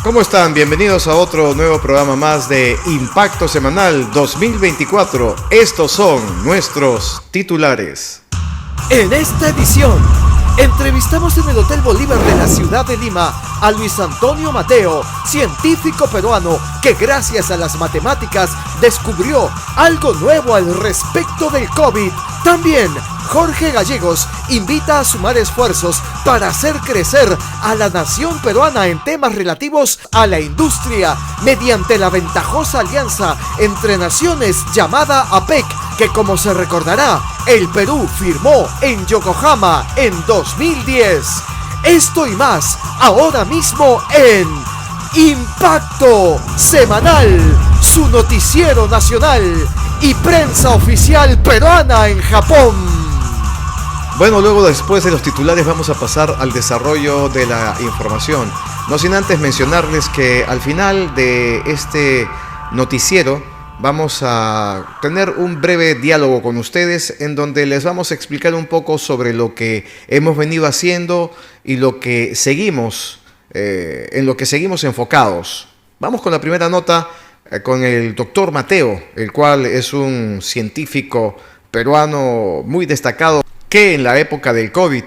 ¿Cómo están? Bienvenidos a otro nuevo programa más de Impacto Semanal 2024. Estos son nuestros titulares. En esta edición, entrevistamos en el Hotel Bolívar de la ciudad de Lima a Luis Antonio Mateo, científico peruano que gracias a las matemáticas descubrió algo nuevo al respecto del COVID. También Jorge Gallegos invita a sumar esfuerzos para hacer crecer a la nación peruana en temas relativos a la industria mediante la ventajosa alianza entre naciones llamada APEC, que como se recordará, el Perú firmó en Yokohama en 2010. Esto y más ahora mismo en Impacto Semanal, su noticiero nacional y prensa oficial peruana en Japón. Bueno, luego después de los titulares vamos a pasar al desarrollo de la información. No sin antes mencionarles que al final de este noticiero vamos a tener un breve diálogo con ustedes en donde les vamos a explicar un poco sobre lo que hemos venido haciendo y lo que seguimos, en lo que seguimos enfocados. Vamos con la primera nota con el doctor Mateo, el cual es un científico peruano muy destacado que en la época del COVID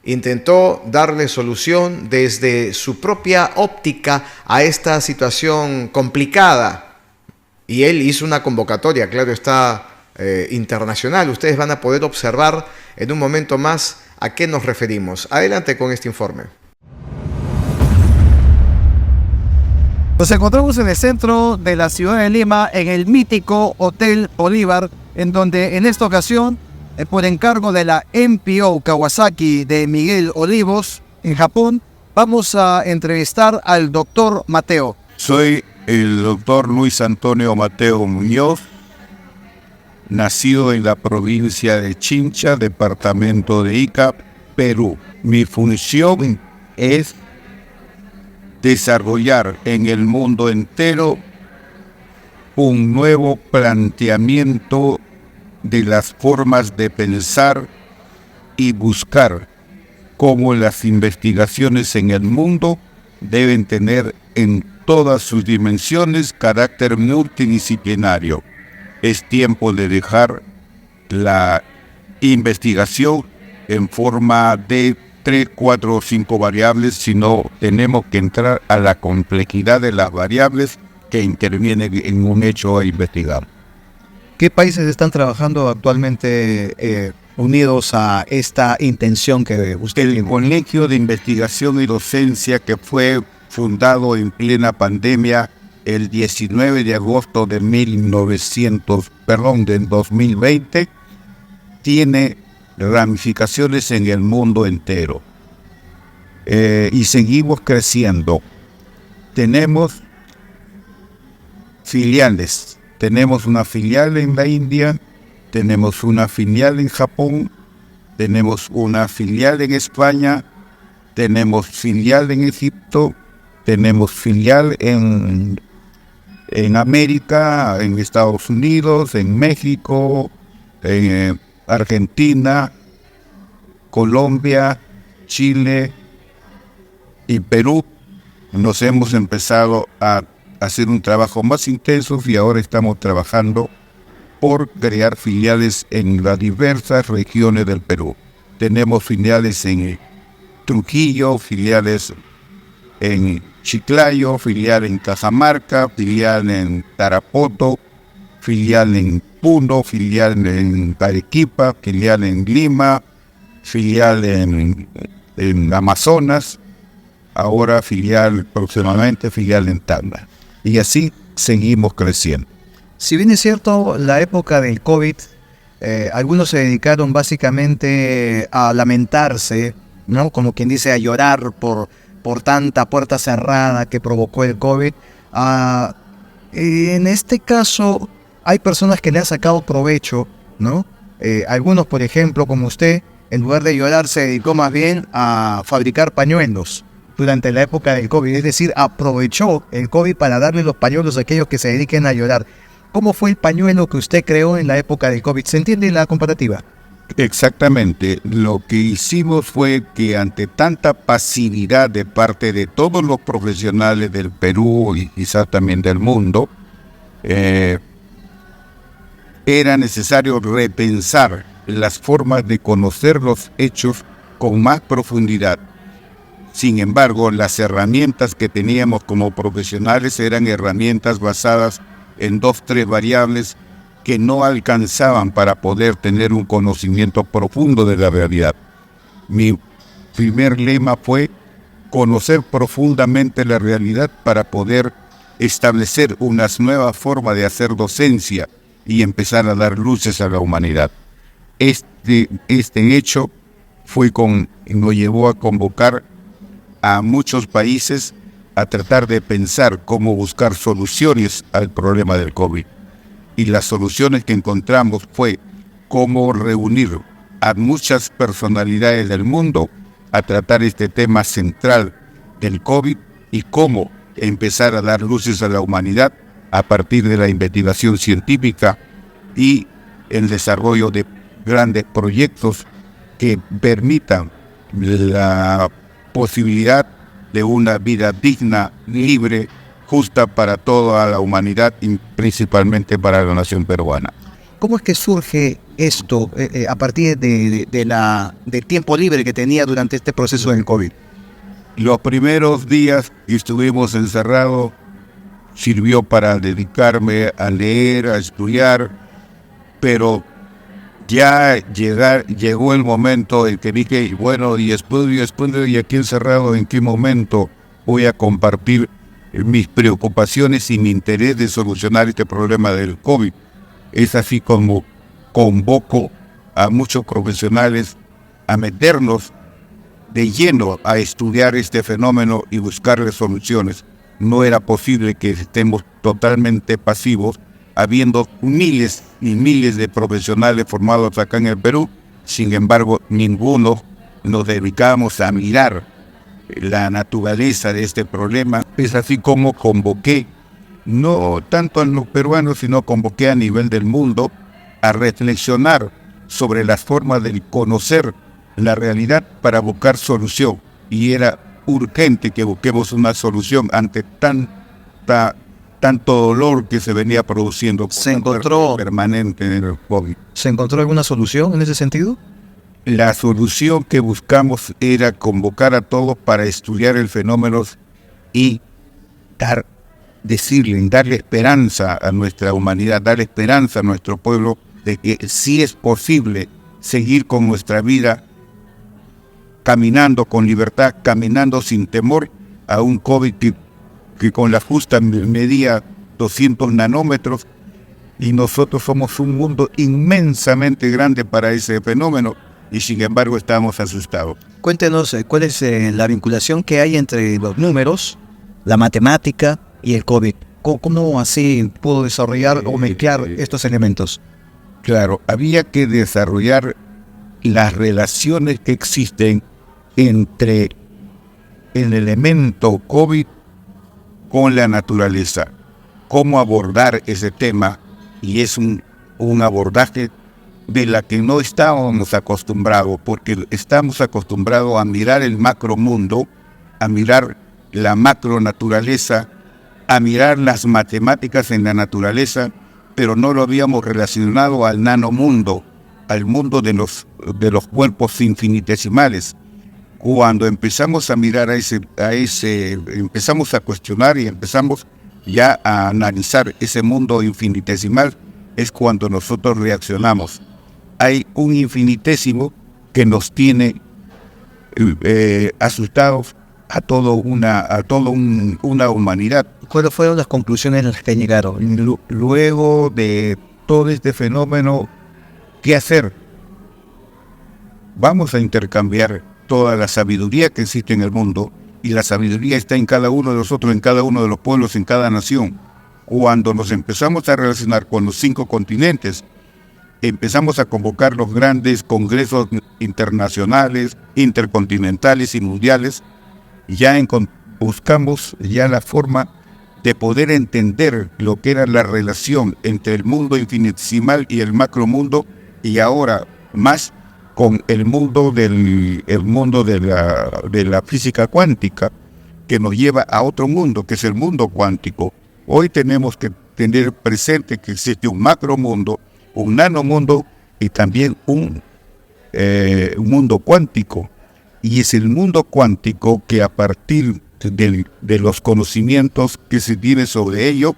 intentó darle solución desde su propia óptica a esta situación complicada. Y él hizo una convocatoria, claro está, internacional. Ustedes van a poder observar en un momento más a qué nos referimos. Adelante con este informe. Nos encontramos en el centro de la ciudad de Lima, en el mítico Hotel Bolívar, en donde en esta ocasión, por encargo de la MPO Kawasaki de Miguel Olivos, en Japón, vamos a entrevistar al doctor Mateo. Soy el doctor Luis Antonio Mateo Muñoz, nacido en la provincia de Chincha, departamento de Ica, Perú. Mi función es desarrollar en el mundo entero un nuevo planteamiento de las formas de pensar y buscar cómo las investigaciones en el mundo deben tener en todas sus dimensiones carácter multidisciplinario. Es tiempo de dejar la investigación en forma de 3, 4 o 5 variables, sino tenemos que entrar a la complejidad de las variables que intervienen en un hecho a investigar. ¿Qué países están trabajando actualmente unidos a esta intención que usted tiene? El Colegio de Investigación y Docencia, que fue fundado en plena pandemia el 19 de agosto de 2020, tiene ramificaciones en el mundo entero. Y seguimos creciendo. Tenemos filiales. Tenemos una filial en la India, tenemos una filial en Japón, tenemos una filial en España, tenemos filial en Egipto, tenemos filial en América, en Estados Unidos, en México, en Argentina, Colombia, Chile y Perú. Nos hemos empezado a hacer un trabajo más intenso y ahora estamos trabajando por crear filiales en las diversas regiones del Perú. Tenemos filiales en Trujillo, filiales en Chiclayo, filial en Cajamarca, filial en Tarapoto, filial en Puno, filial en Arequipa, filial en Lima, filial en Amazonas, ahora próximamente filial en Tacna. Y así seguimos creciendo. Si bien es cierto, la época del COVID, algunos se dedicaron básicamente a lamentarse, ¿no? Como quien dice, a llorar por tanta puerta cerrada que provocó el COVID. En este caso, hay personas que le han sacado provecho, ¿no? Algunos, por ejemplo, como usted, en lugar de llorar, se dedicó más bien a fabricar pañuelos durante la época del COVID. Es decir, aprovechó el COVID para darle los pañuelos a aquellos que se dediquen a llorar. ¿Cómo fue el pañuelo que usted creó en la época del COVID? ¿Se entiende la comparativa? Exactamente. Lo que hicimos fue que ante tanta pasividad de parte de todos los profesionales del Perú y quizás también del mundo, era necesario repensar las formas de conocer los hechos con más profundidad. Sin embargo, las herramientas que teníamos como profesionales eran herramientas basadas en 2-3 variables que no alcanzaban para poder tener un conocimiento profundo de la realidad. Mi primer lema fue conocer profundamente la realidad para poder establecer una nueva forma de hacer docencia y empezar a dar luces a la humanidad. Este hecho nos llevó a convocar a muchos países a tratar de pensar cómo buscar soluciones al problema del COVID. Y las soluciones que encontramos fue cómo reunir a muchas personalidades del mundo a tratar este tema central del COVID y cómo empezar a dar luces a la humanidad a partir de la investigación científica y el desarrollo de grandes proyectos que permitan la posibilidad de una vida digna, libre, justa para toda la humanidad y principalmente para la nación peruana. ¿Cómo es que surge esto a partir del tiempo libre que tenía durante este proceso del COVID? Los primeros días que estuvimos encerrados sirvió para dedicarme a leer, a estudiar, pero ya llegó el momento en que dije, bueno, y después y aquí encerrado, ¿en qué momento voy a compartir mis preocupaciones y mi interés de solucionar este problema del COVID? Es así como convoco a muchos profesionales a meternos de lleno a estudiar este fenómeno y buscarle soluciones. No era posible que estemos totalmente pasivos, habiendo miles y miles de profesionales formados acá en el Perú. Sin embargo, ninguno nos dedicamos a mirar la naturaleza de este problema. Es así como convoqué, no tanto a los peruanos, sino convoqué a nivel del mundo a reflexionar sobre las formas de conocer la realidad para buscar solución. Y era urgente que busquemos una solución ante tanto dolor que se venía produciendo. ¿Se encontró permanente en el COVID? ¿Se encontró alguna solución en ese sentido? La solución que buscamos era convocar a todos para estudiar el fenómeno y darle esperanza a nuestra humanidad, darle esperanza a nuestro pueblo de que sí es posible seguir con nuestra vida caminando con libertad, caminando sin temor a un COVID que con la justa medía 200 nanómetros, y nosotros somos un mundo inmensamente grande para ese fenómeno y sin embargo estamos asustados. Cuéntenos cuál es la vinculación que hay entre los números, la matemática y el COVID. ¿Cómo así pudo desarrollar o mezclar estos elementos? Claro, había que desarrollar las relaciones que existen entre el elemento COVID con la naturaleza. Cómo abordar ese tema, y es un abordaje de la que no estábamos acostumbrados, porque estamos acostumbrados a mirar el macromundo, a mirar la macronaturaleza, a mirar las matemáticas en la naturaleza, pero no lo habíamos relacionado al nanomundo, al mundo de los cuerpos infinitesimales. Cuando empezamos a mirar empezamos a cuestionar y empezamos ya a analizar ese mundo infinitesimal, es cuando nosotros reaccionamos. Hay un infinitésimo que nos tiene asustados a toda una humanidad. ¿Cuáles fueron las conclusiones a las que llegaron? Luego de todo este fenómeno, ¿qué hacer? Vamos a intercambiar toda la sabiduría que existe en el mundo, y la sabiduría está en cada uno de nosotros, en cada uno de los pueblos, en cada nación. Cuando nos empezamos a relacionar con los 5 continentes, empezamos a convocar los grandes congresos internacionales, intercontinentales y mundiales. Ya buscamos ya la forma de poder entender lo que era la relación entre el mundo infinitesimal y el macromundo, y ahora más con el mundo de la física cuántica, que nos lleva a otro mundo, que es el mundo cuántico. Hoy tenemos que tener presente que existe un macromundo, un nanomundo y también un mundo cuántico. Y es el mundo cuántico que, a partir de los conocimientos que se tiene sobre ello,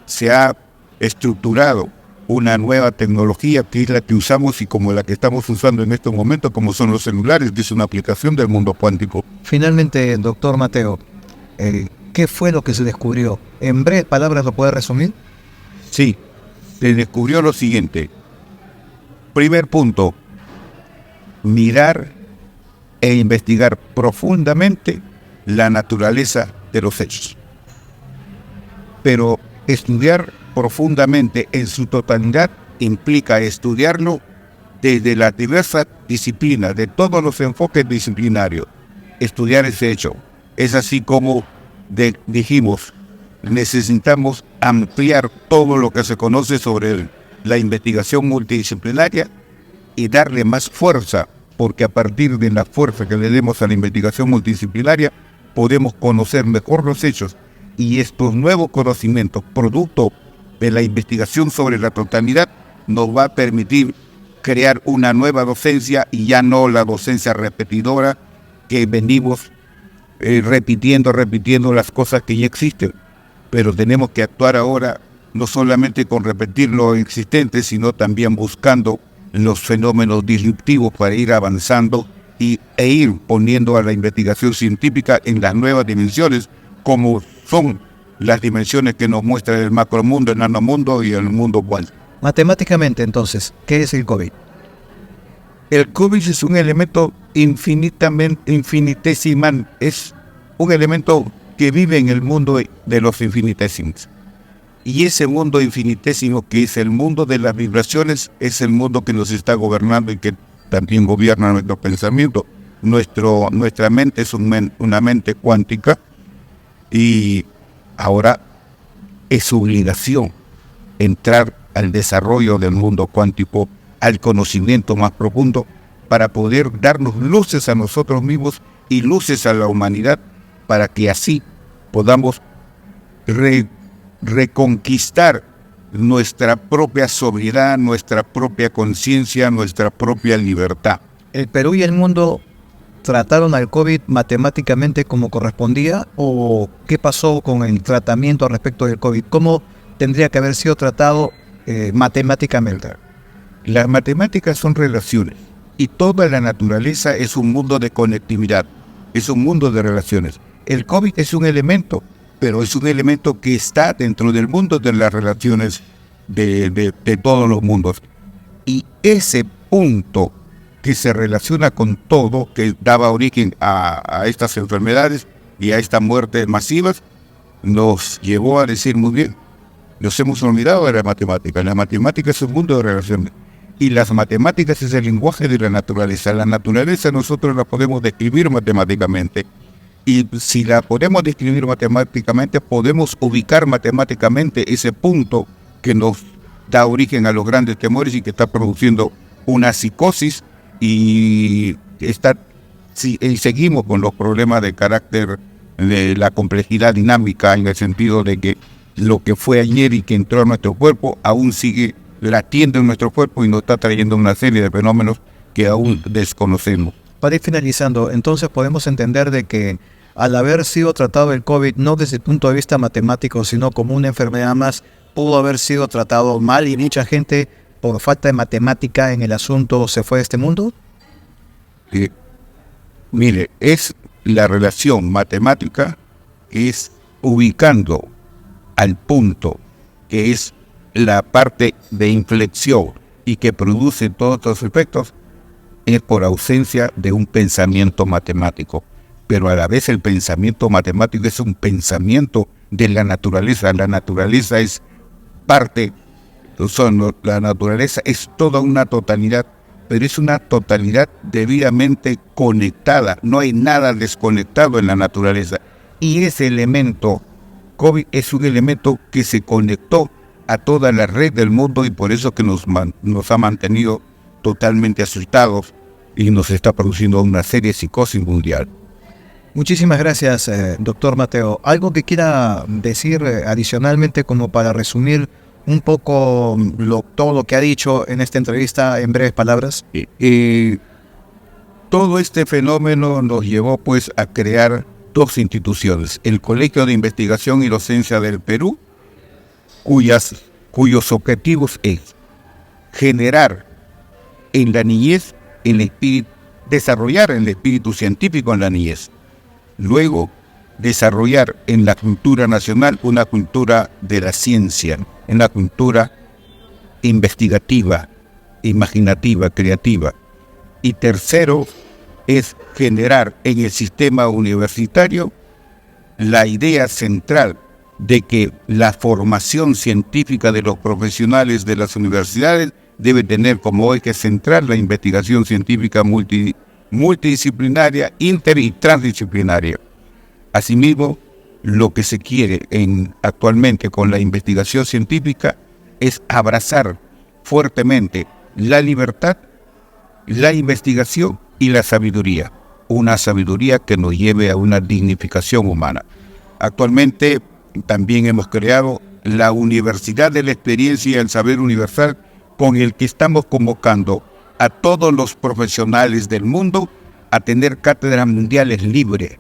se ha estructurado una nueva tecnología, que es la que usamos y como la que estamos usando en estos momentos, como son los celulares, que es una aplicación del mundo cuántico. Finalmente, doctor Mateo, ¿qué fue lo que se descubrió? ¿En breves palabras lo puede resumir? Sí, se descubrió lo siguiente. Primer punto, mirar e investigar profundamente la naturaleza de los hechos. Pero estudiar profundamente en su totalidad implica estudiarlo desde las diversas disciplinas, de todos los enfoques disciplinarios, estudiar ese hecho. Es así como dijimos, necesitamos ampliar todo lo que se conoce sobre la investigación multidisciplinaria y darle más fuerza, porque a partir de la fuerza que le demos a la investigación multidisciplinaria, podemos conocer mejor los hechos, y estos nuevos conocimientos, producto de la investigación sobre la totalidad, nos va a permitir crear una nueva docencia, y ya no la docencia repetidora que venimos repitiendo las cosas que ya existen. Pero tenemos que actuar ahora no solamente con repetir lo existente, sino también buscando los fenómenos disruptivos para ir avanzando e ir poniendo a la investigación científica en las nuevas dimensiones, como son las dimensiones que nos muestra el macromundo, el nanomundo y el mundo cuántico. Matemáticamente, entonces, ¿qué es el COVID? El COVID es un elemento infinitesimal, es un elemento que vive en el mundo de los infinitesimos. Y ese mundo infinitésimo, que es el mundo de las vibraciones, es el mundo que nos está gobernando y que también gobierna nuestro pensamiento. Nuestra mente es una mente cuántica, y ahora es su obligación entrar al desarrollo del mundo cuántico, al conocimiento más profundo, para poder darnos luces a nosotros mismos y luces a la humanidad, para que así podamos reconquistar nuestra propia sobriedad, nuestra propia conciencia, nuestra propia libertad. ¿El Perú y el mundo trataron al COVID matemáticamente como correspondía, o qué pasó con el tratamiento respecto del COVID? ¿Cómo tendría que haber sido tratado matemáticamente? Las matemáticas son relaciones, y toda la naturaleza es un mundo de conectividad, es un mundo de relaciones. El COVID es un elemento, pero es un elemento que está dentro del mundo de las relaciones de todos los mundos. Y ese punto que se relaciona con todo, que daba origen a estas enfermedades y a estas muertes masivas, nos llevó a decir: muy bien, nos hemos olvidado de la matemática. La matemática es un mundo de relaciones, y las matemáticas es el lenguaje de la naturaleza. La naturaleza nosotros la podemos describir matemáticamente, y si la podemos describir matemáticamente, podemos ubicar matemáticamente ese punto que nos da origen a los grandes temores y que está produciendo una psicosis, y seguimos con los problemas de carácter de la complejidad dinámica, en el sentido de que lo que fue ayer y que entró a nuestro cuerpo aún sigue latiendo en nuestro cuerpo y nos está trayendo una serie de fenómenos que aún desconocemos. Para ir finalizando, entonces podemos entender de que al haber sido tratado el COVID no desde el punto de vista matemático, sino como una enfermedad más, pudo haber sido tratado mal, y mucha gente, por falta de matemática en el asunto, se fue de este mundo. Mire, es la relación matemática, es ubicando al punto que es la parte de inflexión y que produce todos estos efectos, es por ausencia de un pensamiento matemático. Pero a la vez el pensamiento matemático es un pensamiento de la naturaleza. La naturaleza es parte, la naturaleza es toda una totalidad, pero es una totalidad debidamente conectada. No hay nada desconectado en la naturaleza. Y ese elemento, COVID, es un elemento que se conectó a toda la red del mundo, y por eso que nos ha mantenido totalmente asustados y nos está produciendo una seria psicosis mundial. Muchísimas gracias, doctor Mateo. ¿Algo que quiera decir adicionalmente como para resumir un poco todo lo que ha dicho en esta entrevista en breves palabras? Todo este fenómeno nos llevó pues a crear dos instituciones, el Colegio de Investigación y Docencia del Perú, cuyos objetivos es generar en la niñez desarrollar el espíritu científico en la niñez, luego desarrollar en la cultura nacional una cultura de la ciencia, una cultura investigativa, imaginativa, creativa. Y tercero, es generar en el sistema universitario la idea central de que la formación científica de los profesionales de las universidades debe tener como eje central la investigación científica multidisciplinaria, inter y transdisciplinaria. Asimismo, lo que se quiere actualmente con la investigación científica es abrazar fuertemente la libertad, la investigación y la sabiduría, una sabiduría que nos lleve a una dignificación humana. Actualmente también hemos creado la Universidad de la Experiencia y el Saber Universal, con el que estamos convocando a todos los profesionales del mundo a tener cátedras mundiales libres.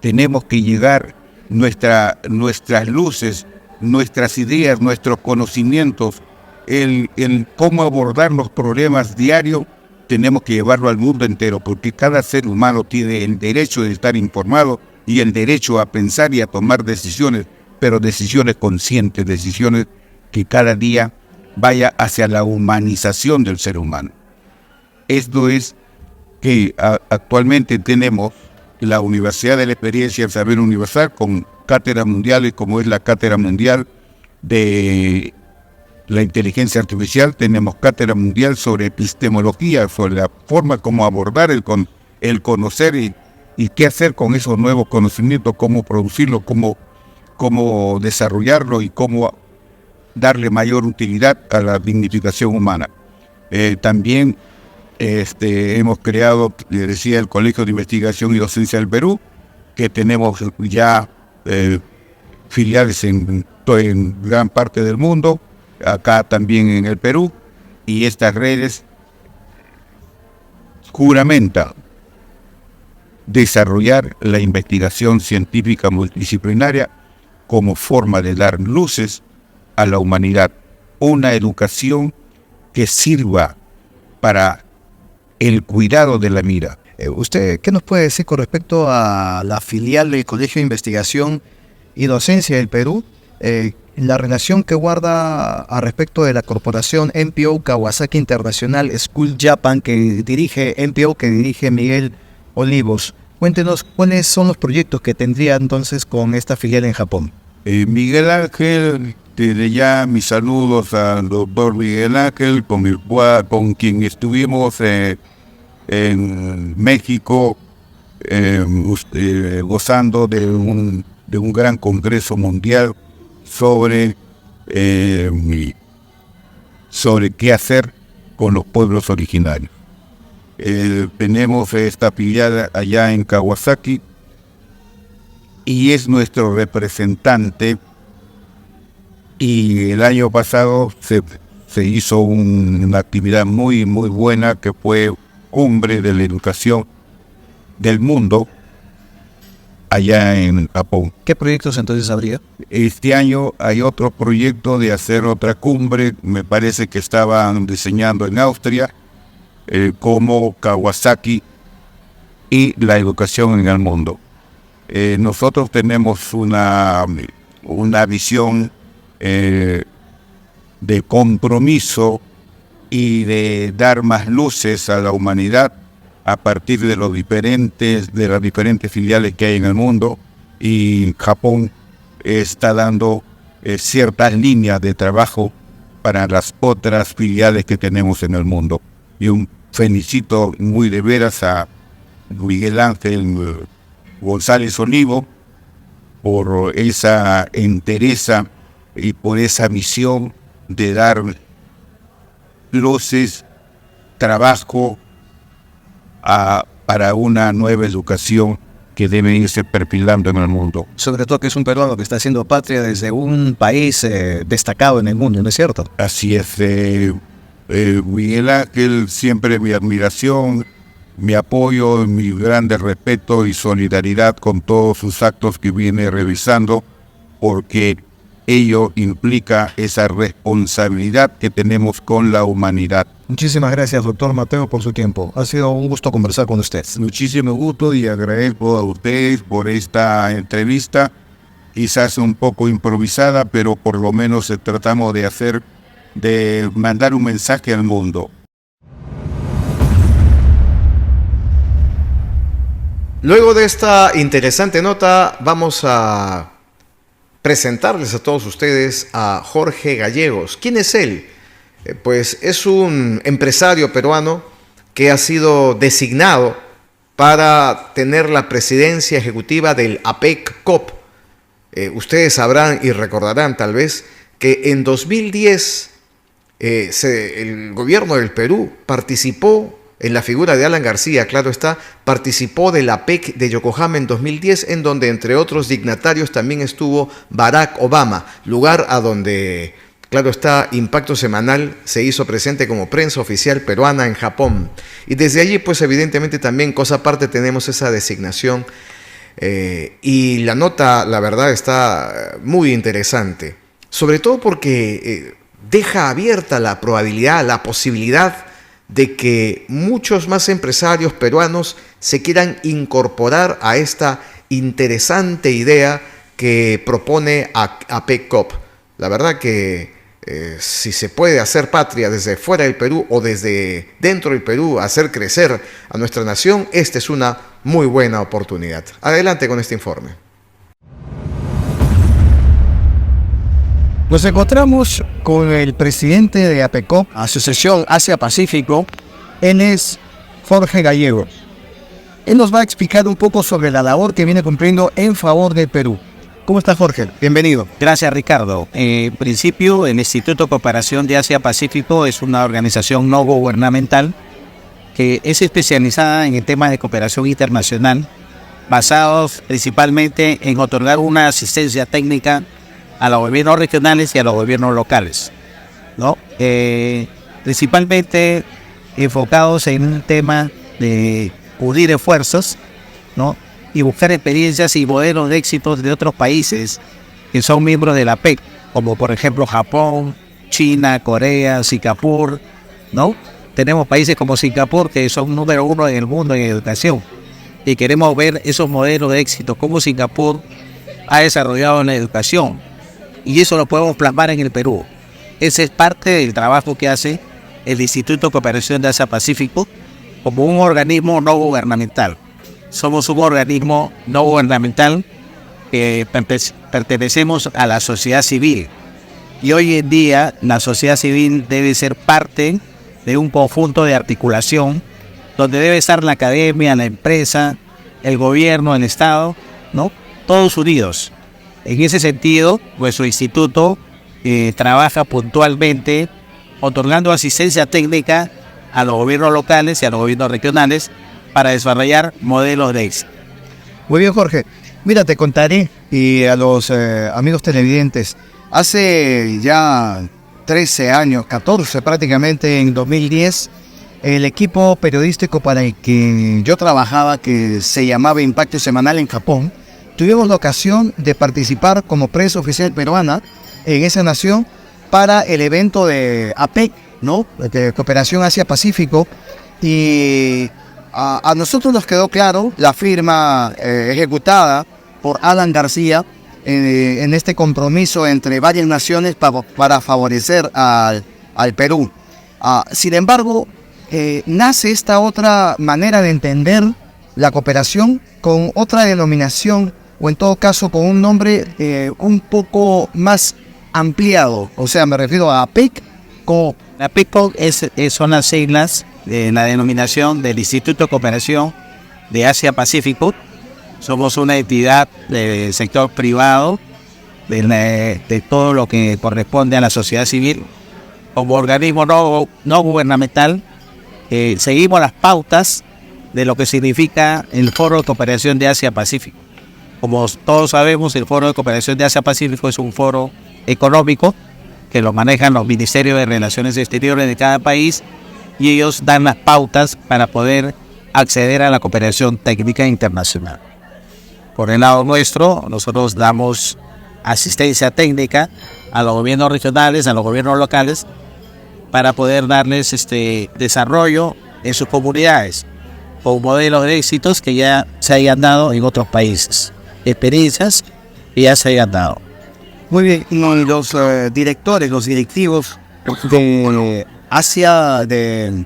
Tenemos que llegar nuestras luces, nuestras ideas, nuestros conocimientos, el cómo abordar los problemas diarios, tenemos que llevarlo al mundo entero, porque cada ser humano tiene el derecho de estar informado y el derecho a pensar y a tomar decisiones, pero decisiones conscientes, decisiones que cada día vaya hacia la humanización del ser humano. Esto es que actualmente tenemos la Universidad de la Experiencia y el Saber Universal con cátedras mundiales, como es la Cátedra Mundial de la Inteligencia Artificial. Tenemos Cátedra Mundial sobre epistemología, sobre la forma como abordar el conocer y qué hacer con esos nuevos conocimientos, cómo producirlo, cómo desarrollarlo y cómo darle mayor utilidad a la dignificación humana. También hemos creado, le decía, el Colegio de Investigación y Docencia del Perú, que tenemos ya filiales en gran parte del mundo, acá también en el Perú, y estas redes juramentan desarrollar la investigación científica multidisciplinaria como forma de dar luces a la humanidad, una educación que sirva para el cuidado de la vida. ¿Usted qué nos puede decir con respecto a la filial del Colegio de Investigación y Docencia del Perú? La relación que guarda a respecto de la corporación NPO Kawasaki International School Japan que dirige Miguel Olivos. Cuéntenos cuáles son los proyectos que tendría entonces con esta filial en Japón. Miguel Ángel, desde ya mis saludos al doctor Miguel Ángel, con quien estuvimos en México gozando de un gran congreso mundial sobre qué hacer con los pueblos originarios. Tenemos esta filial allá en Kawasaki y es nuestro representante, y el año pasado se hizo una actividad muy buena que fue Cumbre de la Educación del Mundo allá en Japón. ¿Qué proyectos entonces habría? Este año hay otro proyecto de hacer otra cumbre, me parece que estaban diseñando en Austria, como Kawasaki y la educación en el mundo. Nosotros tenemos una visión de compromiso y de dar más luces a la humanidad a partir de las diferentes filiales que hay en el mundo, y Japón está dando ciertas líneas de trabajo para las otras filiales que tenemos en el mundo. Y un felicito muy de veras a Miguel Ángel González Olivo por esa entereza y por esa misión de dar luces trabajo para una nueva educación que debe irse perfilando en el mundo. Sobre todo que es un peruano que está haciendo patria desde un país destacado en el mundo, ¿no es cierto? Así es, Miguel Ángel, siempre mi admiración, mi apoyo, mi grande respeto y solidaridad con todos sus actos que viene realizando, porque ello implica esa responsabilidad que tenemos con la humanidad. Muchísimas gracias, doctor Mateo, por su tiempo. Ha sido un gusto conversar con usted. Muchísimo gusto y agradezco a ustedes por esta entrevista, quizás un poco improvisada, pero por lo menos tratamos de mandar un mensaje al mundo. Luego de esta interesante nota, vamos a presentarles a todos ustedes a Jorge Gallegos. ¿Quién es él? Pues es un empresario peruano que ha sido designado para tener la presidencia ejecutiva del APEC-COP. Ustedes sabrán y recordarán tal vez que en 2010 el gobierno del Perú participó en la figura de Alan García, claro está, participó de la APEC de Yokohama en 2010, en donde entre otros dignatarios también estuvo Barack Obama, lugar a donde, claro está, Impacto Semanal se hizo presente como prensa oficial peruana en Japón. Y desde allí, pues evidentemente también, cosa aparte, tenemos esa designación. Y la nota, la verdad, está muy interesante, sobre todo porque deja abierta la probabilidad, la posibilidad de que muchos más empresarios peruanos se quieran incorporar a esta interesante idea que propone APEC-COP. La verdad que si se puede hacer patria desde fuera del Perú o desde dentro del Perú, hacer crecer a nuestra nación, esta es una muy buena oportunidad. Adelante con este informe. Nos encontramos con el presidente de APEC-COP, Asociación Asia-Pacífico. Él es Jorge Gallegos. Él nos va a explicar un poco sobre la labor que viene cumpliendo en favor del Perú. ¿Cómo está, Jorge? Bienvenido. Gracias, Ricardo. En principio, el Instituto de Cooperación de Asia-Pacífico es una organización no gubernamental que es especializada en el tema de cooperación internacional, basados principalmente en otorgar una asistencia técnica a los gobiernos regionales y a los gobiernos locales, ¿no? Principalmente enfocados en un tema de unir esfuerzos, ¿no? Y buscar experiencias y modelos de éxitos de otros países que son miembros de la APEC, como por ejemplo Japón, China, Corea, Singapur, ¿no? Tenemos países como Singapur que son número 1 en el mundo en educación y queremos ver esos modelos de éxito, cómo Singapur ha desarrollado en la educación. Y eso lo podemos plasmar en el Perú. Ese es parte del trabajo que hace el Instituto de Cooperación de Asia-Pacífico como un organismo no gubernamental. Somos un organismo no gubernamental que pertenecemos a la sociedad civil. Y hoy en día la sociedad civil debe ser parte de un conjunto de articulación donde debe estar la academia, la empresa, el gobierno, el Estado, ¿no? Todos unidos. En ese sentido, nuestro instituto trabaja puntualmente otorgando asistencia técnica a los gobiernos locales y a los gobiernos regionales para desarrollar modelos de éxito. Muy bien, Jorge. Mira, te contaré y a los amigos televidentes. Hace ya 13 años, 14 prácticamente, en 2010, el equipo periodístico para el que yo trabajaba, que se llamaba Impacto Semanal en Japón, tuvimos la ocasión de participar como prensa oficial peruana en esa nación para el evento de APEC, ¿no? De Cooperación Asia-Pacífico. Y a nosotros nos quedó claro la firma ejecutada por Alan García en este compromiso entre varias naciones para favorecer al Perú. Sin embargo, nace esta otra manera de entender la cooperación con otra denominación, o en todo caso con un nombre un poco más ampliado. O sea, me refiero a APEC-COP. La APEC-COP son las siglas de la denominación del Instituto de Cooperación de Asia-Pacífico. Somos una entidad del sector privado, de todo lo que corresponde a la sociedad civil, como organismo no gubernamental seguimos las pautas de lo que significa el Foro de Cooperación de Asia-Pacífico. Como todos sabemos, el Foro de Cooperación de Asia-Pacífico es un foro económico que lo manejan los ministerios de Relaciones Exteriores de cada país y ellos dan las pautas para poder acceder a la cooperación técnica internacional. Por el lado nuestro, nosotros damos asistencia técnica a los gobiernos regionales, a los gobiernos locales, para poder darles desarrollo en sus comunidades, con modelos de éxitos que ya se hayan dado en otros países, experiencias que ya se hayan dado. Muy bien, y los directores, los directivos de Asia, de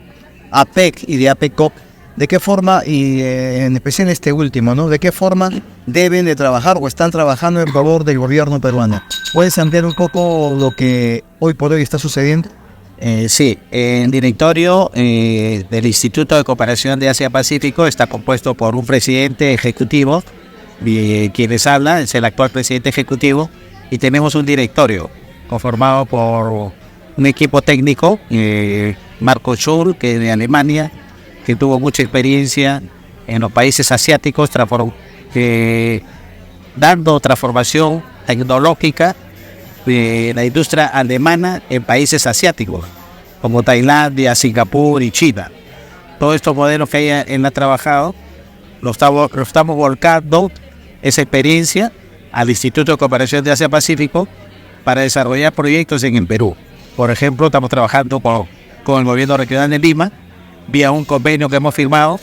APEC y de APECOP, ¿de qué forma, y en especial este último, ¿no? ¿De qué forma deben de trabajar o están trabajando en favor del gobierno peruano? ¿Puedes ampliar un poco lo que hoy por hoy está sucediendo? Sí, el directorio del Instituto de Cooperación de Asia-Pacífico está compuesto por un presidente ejecutivo, quien les habla, es el actual presidente ejecutivo, y tenemos un directorio conformado por un equipo técnico, Marco Schur, que es de Alemania, que tuvo mucha experiencia en los países asiáticos, dando transformación tecnológica de la industria alemana en países asiáticos, como Tailandia, Singapur y China. Todos estos modelos que él ha trabajado, lo estamos volcando esa experiencia al Instituto de Cooperación de Asia-Pacífico para desarrollar proyectos en el Perú. Por ejemplo, estamos trabajando con el gobierno regional de Lima, vía un convenio que hemos firmado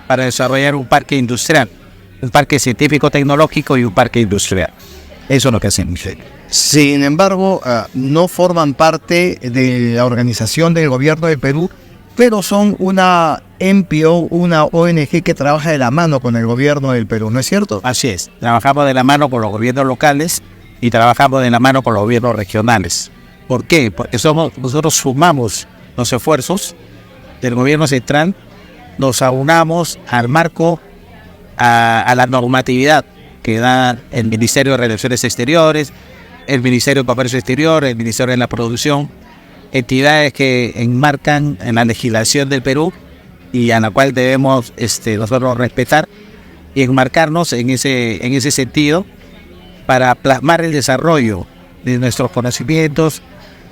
para desarrollar un parque industrial, un parque científico-tecnológico y un parque industrial. Eso es lo que hacemos. Sin embargo, no forman parte de la organización del gobierno de Perú, pero son una NPO, una ONG que trabaja de la mano con el gobierno del Perú, ¿no es cierto? Así es, trabajamos de la mano con los gobiernos locales y trabajamos de la mano con los gobiernos regionales. ¿Por qué? Porque nosotros sumamos los esfuerzos del gobierno central, nos aunamos al marco, a la normatividad que da el Ministerio de Relaciones Exteriores, el Ministerio de Comercio Exterior, el Ministerio de la Producción, entidades que enmarcan en la legislación del Perú y a la cual debemos nosotros respetar y enmarcarnos en ese sentido para plasmar el desarrollo de nuestros conocimientos,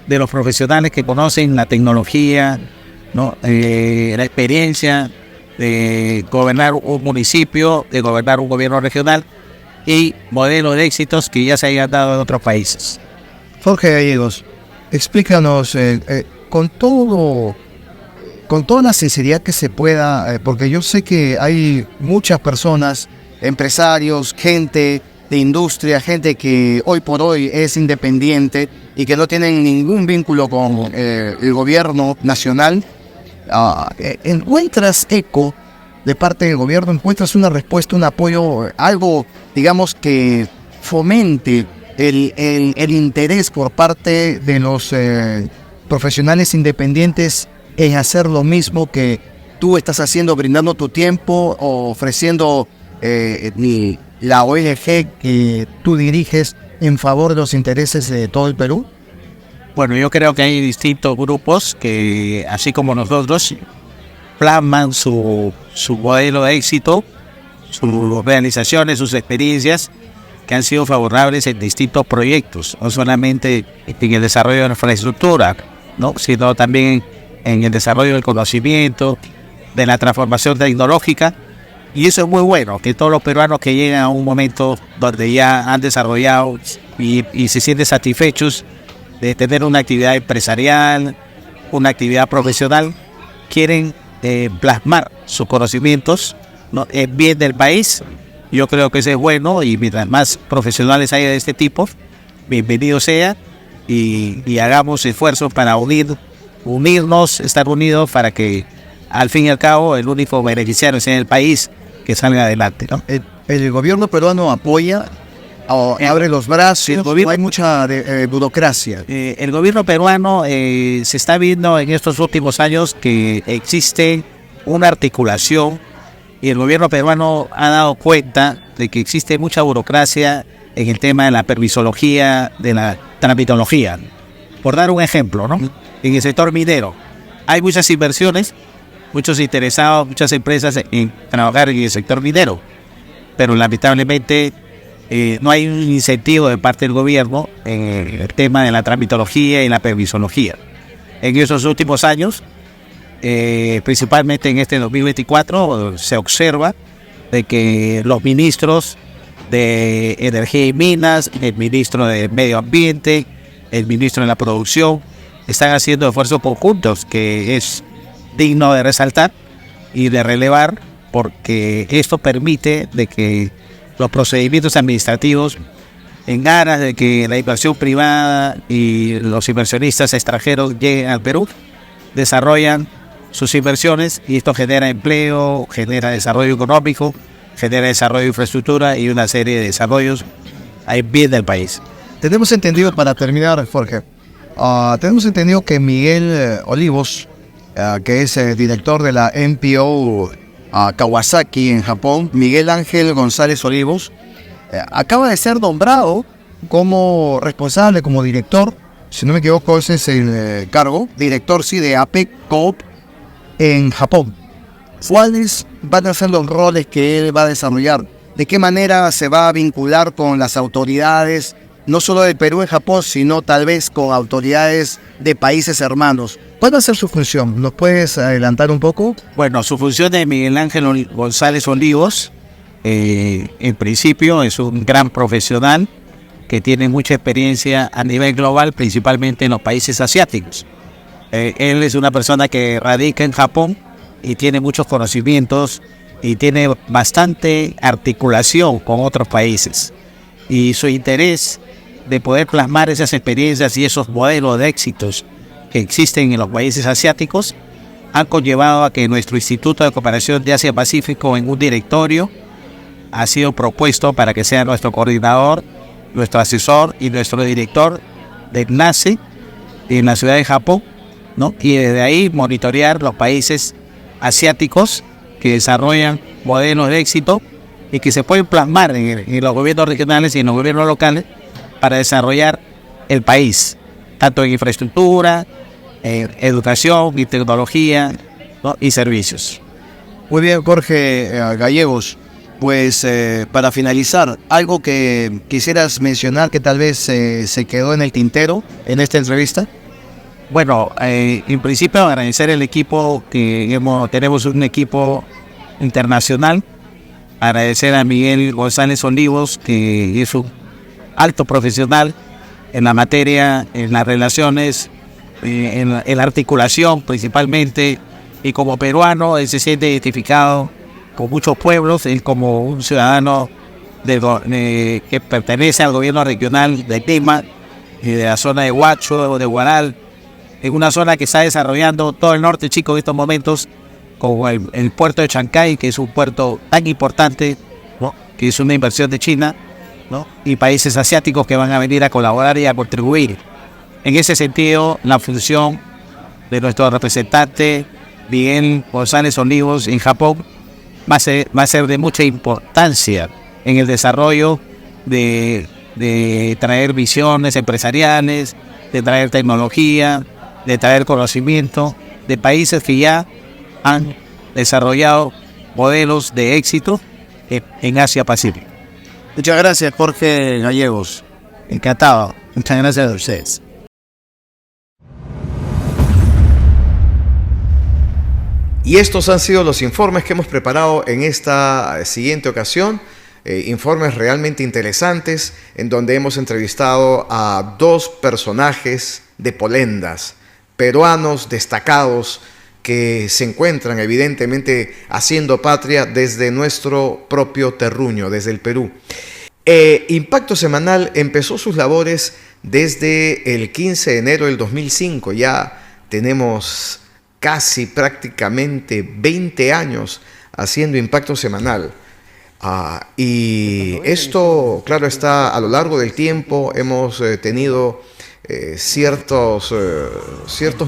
de los profesionales que conocen la tecnología, ¿no? La experiencia de gobernar un municipio, de gobernar un gobierno regional y modelos de éxitos que ya se hayan dado en otros países. Jorge Gallegos, explícanos con toda la sinceridad que se pueda, porque yo sé que hay muchas personas, empresarios, gente de industria, gente que hoy por hoy es independiente y que no tienen ningún vínculo con el gobierno nacional. ¿Encuentras eco de parte del gobierno? ¿Encuentras una respuesta, un apoyo, algo, digamos, que fomente el interés por parte de los profesionales independientes en hacer lo mismo que tú estás haciendo, brindando tu tiempo o ofreciendo la ONG que tú diriges en favor de los intereses de todo el Perú? Bueno, yo creo que hay distintos grupos que, así como nosotros, plasman su modelo de éxito, sus realizaciones, sus experiencias que han sido favorables en distintos proyectos, no solamente en el desarrollo de la infraestructura, ¿no?, sino también en el desarrollo del conocimiento, de la transformación tecnológica. Y eso es muy bueno, que todos los peruanos que llegan a un momento donde ya han desarrollado y se sienten satisfechos de tener una actividad empresarial, una actividad profesional, quieren plasmar sus conocimientos, ¿no?, en bien del país. Yo creo que eso es bueno y mientras más profesionales haya de este tipo, bienvenido sea y hagamos esfuerzos para unirnos, estar unidos para que al fin y al cabo el único beneficiario sea el país que salga adelante, ¿no? El gobierno peruano apoya, abre los brazos, hay mucha burocracia. El gobierno peruano se está viendo en estos últimos años que existe una articulación y el gobierno peruano ha dado cuenta de que existe mucha burocracia en el tema de la permisología, de la tramitología. Por dar un ejemplo, ¿no?, en el sector minero hay muchas inversiones muchos interesados, muchas empresas en trabajar en el sector minero, pero lamentablemente no hay un incentivo de parte del gobierno en el tema de la tramitología y la permisología. En esos últimos años, principalmente en este 2024, se observa de que los ministros de Energía y Minas, el ministro de Medio Ambiente, el ministro de la Producción, están haciendo esfuerzos conjuntos que es digno de resaltar y de relevar, porque esto permite de que los procedimientos administrativos, en aras de que la inversión privada y los inversionistas extranjeros lleguen al Perú, desarrollan sus inversiones, y esto genera empleo, genera desarrollo económico, genera desarrollo de infraestructura y una serie de desarrollos en bien del país. Tenemos entendido, para terminar, Jorge, tenemos entendido que Miguel Olivos, que es director de la MPO Kawasaki en Japón, Miguel Ángel González Olivos, acaba de ser nombrado como responsable, como director, si no me equivoco ese es el cargo, director sí de APEC Coop en Japón. ¿Cuáles van a ser los roles que él va a desarrollar? ¿De qué manera se va a vincular con las autoridades, no solo del Perú y Japón, sino tal vez con autoridades de países hermanos? ¿Cuál va a ser su función? ¿Nos puedes adelantar un poco? Bueno, su función de Miguel Ángel González Olivos, en principio es un gran profesional que tiene mucha experiencia a nivel global, principalmente en los países asiáticos. Él es una persona que radica en Japón y tiene muchos conocimientos y tiene bastante articulación con otros países. Y su interés de poder plasmar esas experiencias y esos modelos de éxitos que existen en los países asiáticos han conllevado a que nuestro Instituto de Cooperación de Asia-Pacífico, en un directorio, ha sido propuesto para que sea nuestro coordinador, nuestro asesor y nuestro director de enlace en la ciudad de Japón, ¿no? Y desde ahí monitorear los países asiáticos que desarrollan modelos de éxito y que se pueden plasmar en los gobiernos regionales y en los gobiernos locales para desarrollar el país, tanto en infraestructura, en educación y tecnología, ¿no? Y servicios. Muy bien, Jorge Gallegos. Pues para finalizar, algo que quisieras mencionar que tal vez se quedó en el tintero en esta entrevista. Bueno, en principio agradecer el equipo tenemos un equipo internacional, agradecer a Miguel González Olivos, que es un alto profesional en la materia, en las relaciones, en la articulación principalmente, y como peruano él se siente identificado con muchos pueblos, él como un ciudadano que pertenece al gobierno regional de Lima y de la zona de Huacho, de Huaral, en una zona que está desarrollando todo el norte chico en estos momentos, como el puerto de Chancay, que es un puerto tan importante, ¿no? Que es una inversión de China, ¿no? Y países asiáticos que van a venir a colaborar y a contribuir. En ese sentido, la función de nuestro representante Miguel González Olivos en Japón va a ser de mucha importancia en el desarrollo de traer visiones empresariales, de traer tecnología, de traer conocimiento de países que ya han desarrollado modelos de éxito en Asia-Pacífico. Muchas gracias, Jorge Gallegos. Encantado. Muchas gracias a ustedes. Y estos han sido los informes que hemos preparado en esta siguiente ocasión. Informes realmente interesantes en donde hemos entrevistado a dos personajes de Polendas, peruanos destacados que se encuentran evidentemente haciendo patria desde nuestro propio terruño, desde el Perú. Impacto Semanal empezó sus labores desde el 15 de enero del 2005. Ya tenemos casi prácticamente 20 años haciendo Impacto Semanal. Y esto, claro está, a lo largo del tiempo hemos tenido ciertos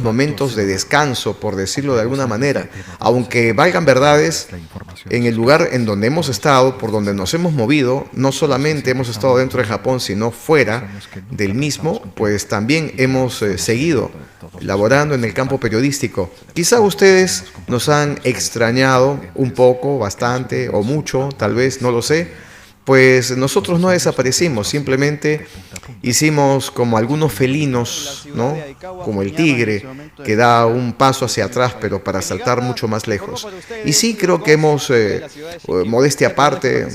momentos de descanso, por decirlo de alguna manera, aunque valgan verdades, en el lugar en donde hemos estado, por donde nos hemos movido, no solamente hemos estado dentro de Japón, sino fuera del mismo, pues también hemos seguido laborando en el campo periodístico. Quizá ustedes nos han extrañado un poco, bastante o mucho, tal vez, no lo sé. Pues nosotros no desaparecimos, simplemente hicimos como algunos felinos, ¿no? Como el tigre, que da un paso hacia atrás, pero para saltar mucho más lejos. Y sí, creo que hemos, modestia aparte,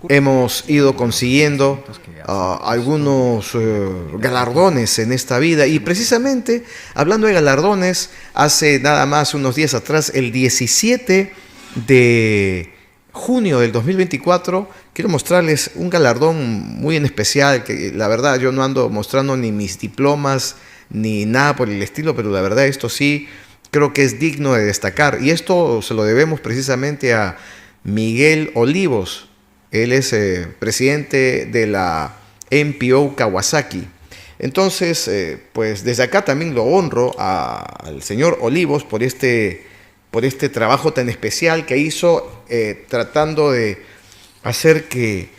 hemos ido consiguiendo algunos galardones en esta vida. Y precisamente, hablando de galardones, hace nada más unos días atrás, el 17 de junio del 2024, quiero mostrarles un galardón muy en especial, que la verdad yo no ando mostrando ni mis diplomas ni nada por el estilo, pero la verdad esto sí creo que es digno de destacar, y esto se lo debemos precisamente a Miguel Olivos. Él es presidente de la NPO Kawasaki. Entonces, pues desde acá también lo honro al señor Olivos por este trabajo tan especial que hizo, tratando de hacer que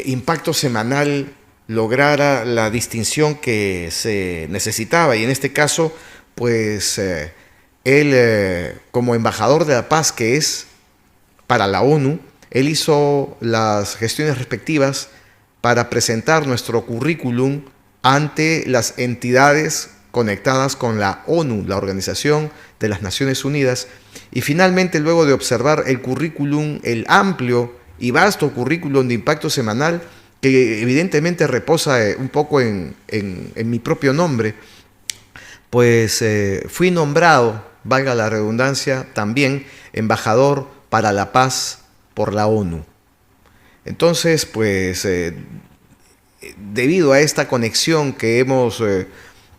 Impacto Semanal lograra la distinción que se necesitaba. Y en este caso, pues él, como embajador de la paz que es para la ONU, él hizo las gestiones respectivas para presentar nuestro currículum ante las entidades conectadas con la ONU, la Organización de las Naciones Unidas, y finalmente, luego de observar el currículum, el amplio y vasto currículum de Impacto Semanal, que evidentemente reposa un poco en mi propio nombre, pues fui nombrado, valga la redundancia, también embajador para la paz por la ONU. Entonces, pues, debido a esta conexión que hemos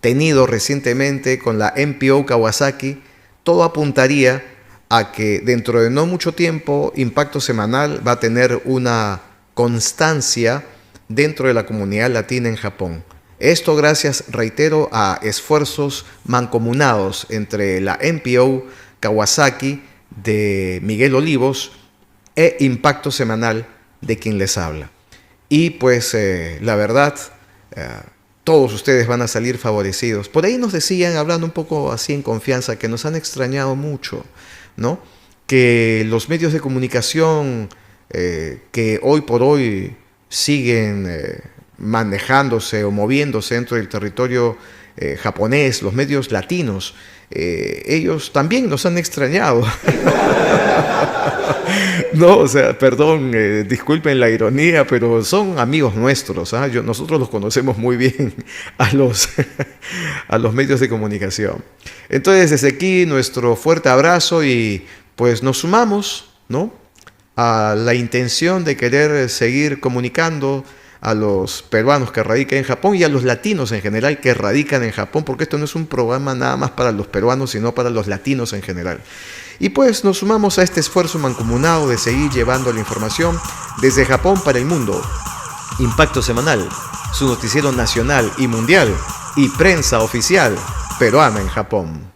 tenido recientemente con la NPO Kawasaki, todo apuntaría a que dentro de no mucho tiempo Impacto Semanal va a tener una constancia dentro de la comunidad latina en Japón. Esto gracias, reitero, a esfuerzos mancomunados entre la NPO Kawasaki de Miguel Olivos e Impacto Semanal de quien les habla. Y pues la verdad, todos ustedes van a salir favorecidos. Por ahí nos decían, hablando un poco así en confianza, que nos han extrañado mucho, ¿no? Que los medios de comunicación que hoy por hoy siguen manejándose o moviéndose dentro del territorio japonés, los medios latinos, ellos también nos han extrañado. No, o sea, perdón, disculpen la ironía, pero son amigos nuestros, ¿ah? Nosotros los conocemos muy bien a los medios de comunicación. Entonces, desde aquí, nuestro fuerte abrazo y pues nos sumamos, ¿no?, a la intención de querer seguir comunicando a los peruanos que radican en Japón y a los latinos en general que radican en Japón, porque esto no es un programa nada más para los peruanos, sino para los latinos en general. Y pues nos sumamos a este esfuerzo mancomunado de seguir llevando la información desde Japón para el mundo. Impacto Semanal, su noticiero nacional y mundial, y prensa oficial peruana en Japón.